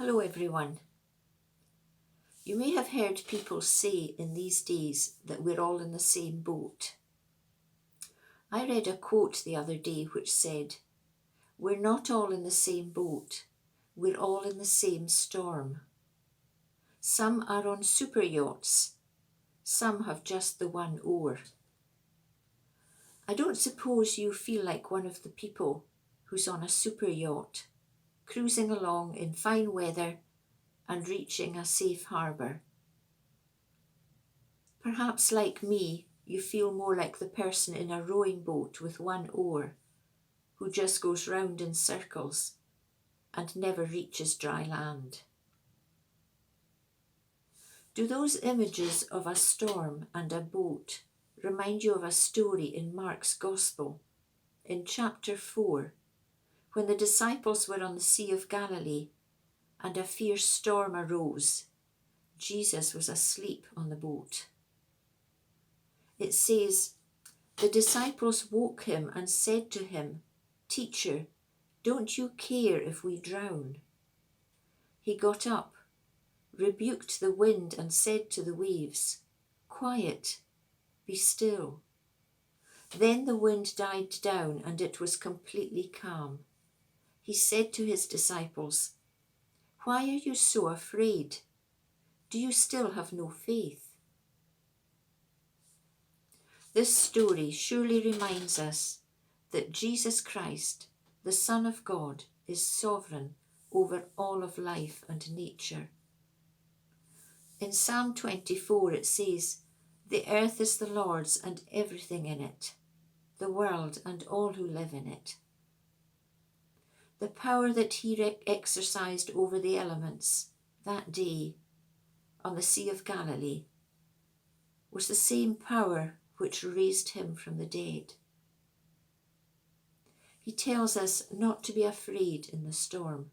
Hello everyone. You may have heard people say in these days that we're all in the same boat. I read a quote the other day which said, "We're not all in the same boat, we're all in the same storm. Some are on super yachts, some have just the one oar." I don't suppose you feel like one of the people who's on a super yacht, cruising along in fine weather and reaching a safe harbour. Perhaps like me, you feel more like the person in a rowing boat with one oar, who just goes round in circles and never reaches dry land. Do those images of a storm and a boat remind you of a story in Mark's Gospel, in chapter 4, when the disciples were on the Sea of Galilee and a fierce storm arose? Jesus was asleep on the boat. It says, "The disciples woke him and said to him, 'Teacher, don't you care if we drown?' He got up, rebuked the wind and said to the waves, 'Quiet, be still.' Then the wind died down and it was completely calm. He said to his disciples, 'Why are you so afraid? Do you still have no faith?'" This story surely reminds us that Jesus Christ, the Son of God, is sovereign over all of life and nature. In Psalm 24 it says, "The earth is the Lord's and everything in it, the world and all who live in it." The power that he exercised over the elements that day on the Sea of Galilee was the same power which raised him from the dead. He tells us not to be afraid in the storm,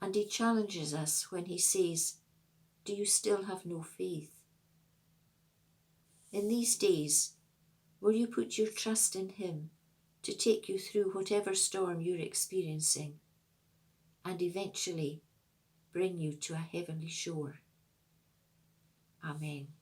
and he challenges us when he says, "Do you still have no faith?" In these days, will you put your trust in him to take you through whatever storm you're experiencing and eventually bring you to a heavenly shore? Amen.